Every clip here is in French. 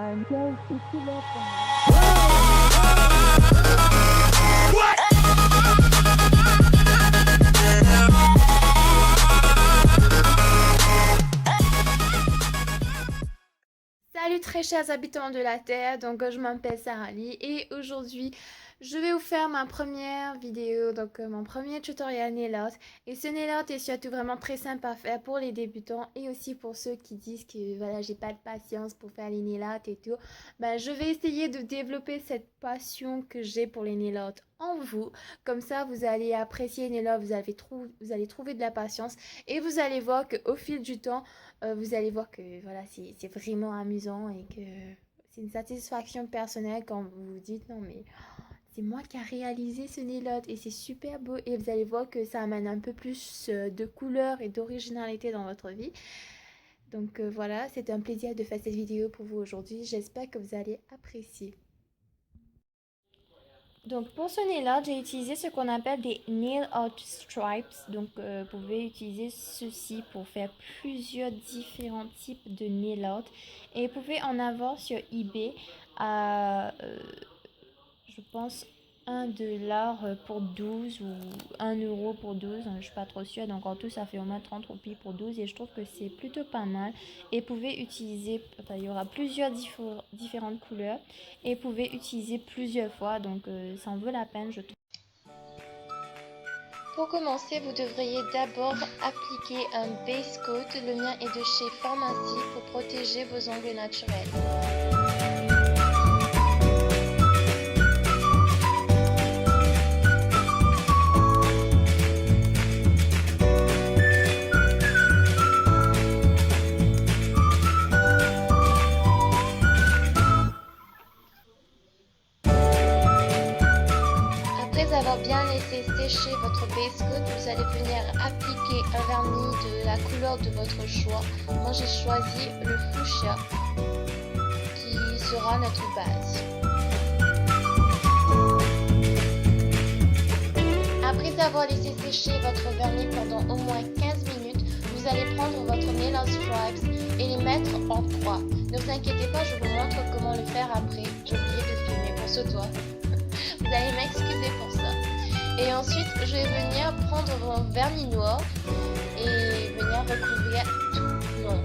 I'm so sick of it. Salut très chers habitants de la Terre, donc je m'appelle Sarah Lee et aujourd'hui je vais vous faire ma première vidéo, donc mon premier tutoriel nail art. Et ce nail art est surtout vraiment très simple à faire pour les débutants et aussi pour ceux qui disent que voilà, j'ai pas de patience pour faire les nail art et tout. Ben, je vais essayer de développer cette passion que j'ai pour les nail art en vous. Comme ça vous allez apprécier les nail art, vous allez trouver de la patience et vous allez voir qu'au fil du temps vous allez voir que voilà, c'est vraiment amusant et que c'est une satisfaction personnelle quand vous vous dites non mais c'est moi qui a réalisé ce nail art et c'est super beau, et vous allez voir que ça amène un peu plus de couleur et d'originalité dans votre vie. Donc voilà, c'est un plaisir de faire cette vidéo pour vous aujourd'hui, j'espère que vous allez apprécier. Donc pour ce nail art, j'ai utilisé ce qu'on appelle des nail art stripes. Donc vous pouvez utiliser ceci pour faire plusieurs différents types de nail art. Et vous pouvez en avoir sur eBay à, je pense, $1 pour 12 ou 1 € pour 12, je ne suis pas trop sûre. Donc en tout ça fait au moins 30 roupies pour 12 et je trouve que c'est plutôt pas mal. Et vous pouvez utiliser, il y aura plusieurs différentes couleurs et vous pouvez utiliser plusieurs fois, donc ça en vaut la peine je trouve. Pour commencer, vous devriez d'abord appliquer un base coat, le mien est de chez Pharmacie, pour protéger vos ongles naturels. Après avoir bien laissé sécher votre base coat, vous allez venir appliquer un vernis de la couleur de votre choix. Moi j'ai choisi le fuchsia qui sera notre base. Après avoir laissé sécher votre vernis pendant au moins 15 minutes, vous allez prendre votre nail art stripes et les mettre en croix. Ne vous inquiétez pas, je vous montre comment le faire après. J'ai oublié de filmer pour ce toit. Vous allez m'excuser pour ça. Et ensuite, je vais venir prendre mon vernis noir et venir recouvrir tout l'ombre.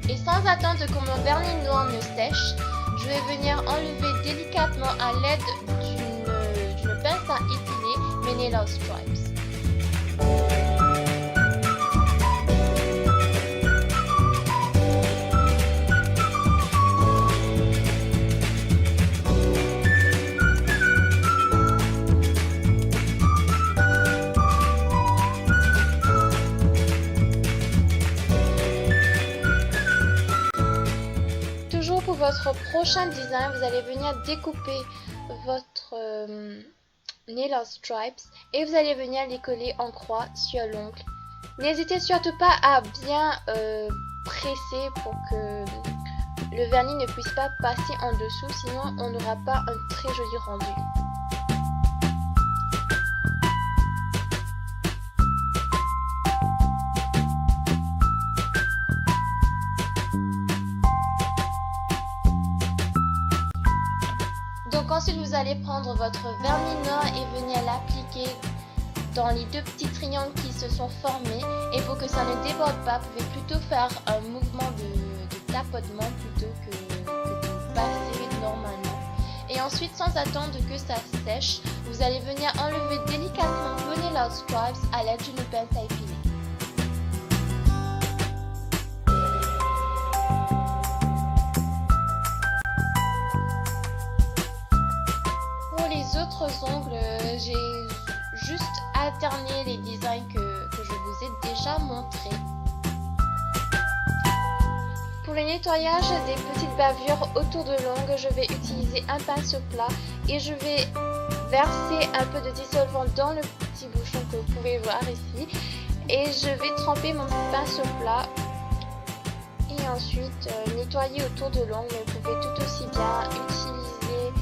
Et sans attendre que mon vernis noir ne sèche, je vais venir enlever délicatement à l'aide d'une pince à épiler mes nail art stripes. Toujours pour votre prochain design, vous allez venir découper votre nail art stripes et vous allez venir les coller en croix sur l'ongle. N'hésitez surtout pas à bien presser pour que le vernis ne puisse pas passer en dessous, sinon on n'aura pas un très joli rendu. Donc ensuite vous allez prendre votre vernis noir et venir l'appliquer dans les deux petits triangles qui se sont formés, et pour que ça ne déborde pas, vous pouvez plutôt faire un mouvement de tapotement plutôt que de passer normalement. Et ensuite, sans attendre que ça sèche, vous allez venir enlever délicatement vos nail art stripes à l'aide d'une pince à épiler. Pour les autres ongles, j'ai juste alterné les designs que je vous ai déjà montrés. Pour le nettoyage des petites bavures autour de l'ongle, je vais utiliser un pinceau plat et je vais verser un peu de dissolvant dans le petit bouchon que vous pouvez voir ici. Et je vais tremper mon pinceau plat et ensuite nettoyer autour de l'ongle. Vous pouvez tout aussi bien utiliser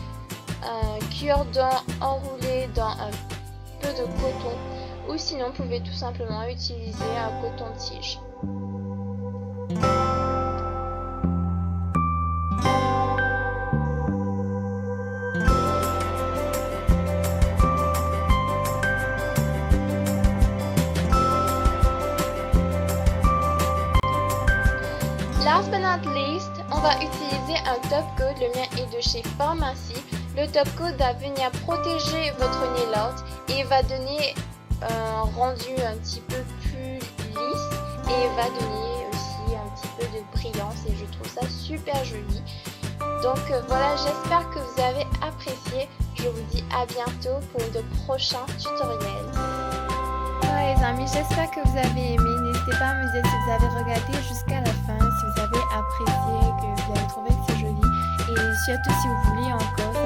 plusieurs dents enroulées dans un peu de coton, ou sinon vous pouvez tout simplement utiliser un coton-tige. Last but not least, on va utiliser un top coat. Le mien est de chez Pharmacy. Le top coat va venir protéger votre nail art et va donner un rendu un petit peu plus lisse et va donner aussi un petit peu de brillance et je trouve ça super joli. Donc voilà, j'espère que vous avez apprécié. Je vous dis à bientôt pour de prochains tutoriels. Voilà les amis, j'espère que vous avez aimé. N'hésitez pas à me dire si vous avez regardé jusqu'à la fin, si vous avez apprécié, que vous avez trouvé que c'est joli. Et surtout si vous voulez encore